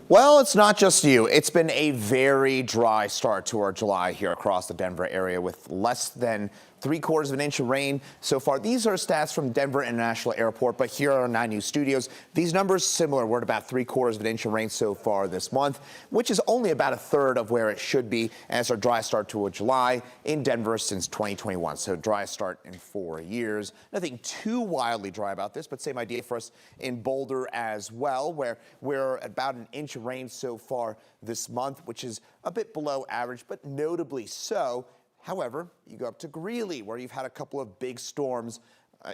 Well, it's not just you. It's been a very dry start to our July here across the Denver area with less than 3/4 of an inch of rain so far. These are stats from Denver International Airport, but here at our 9 News studios, these numbers similar. We're at about 3/4 of an inch of rain so far this month, which is only about a third of where it should be as our dry start to a July in Denver since 2021. So dry start in 4 years. Nothing too wildly dry about this, but same idea for us in Boulder as well, where we're at about an inch of rain so far this month, which is a bit below average, but notably so. However, you go up to Gley, where you've had a couple of big storms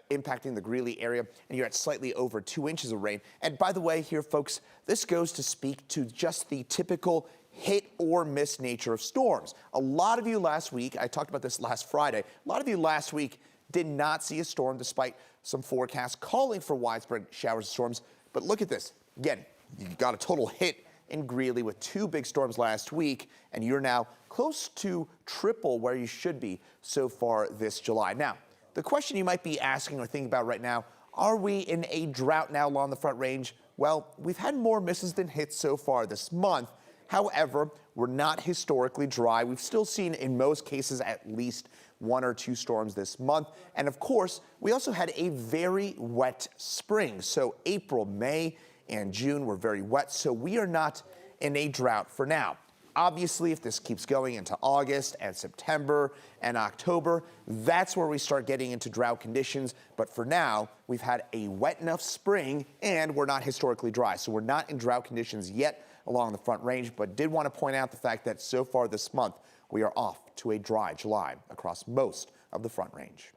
impacting the Gley area, and you're at slightly over 2 inches of rain. And by the way, here, folks, this goes to speak to just the typical hit or miss nature of storms. A lot of you last week, I talked about this last Friday, a lot of you last week did not see a storm despite some forecasts calling for widespread showers and storms. But look at this. Again, you got a total hit in Gley with 2 big storms last week, and you're now close to triple where you should be so far this July. Now, the question you might be asking or thinking about right now, are we in a drought now along the Front Range? Well, we've had more misses than hits so far this month. However, we're not historically dry. We've still seen, in most cases, at least 1 or 2 storms this month. And of course, we also had a very wet spring. So April, May, and June were very wet, so we are not in a drought for now. Obviously, if this keeps going into August and September and October, that's where we start getting into drought conditions. But for now, we've had a wet enough spring and we're not historically dry. So we're not in drought conditions yet along the Front Range, but did want to point out the fact that so far this month, we are off to a dry July across most of the Front Range.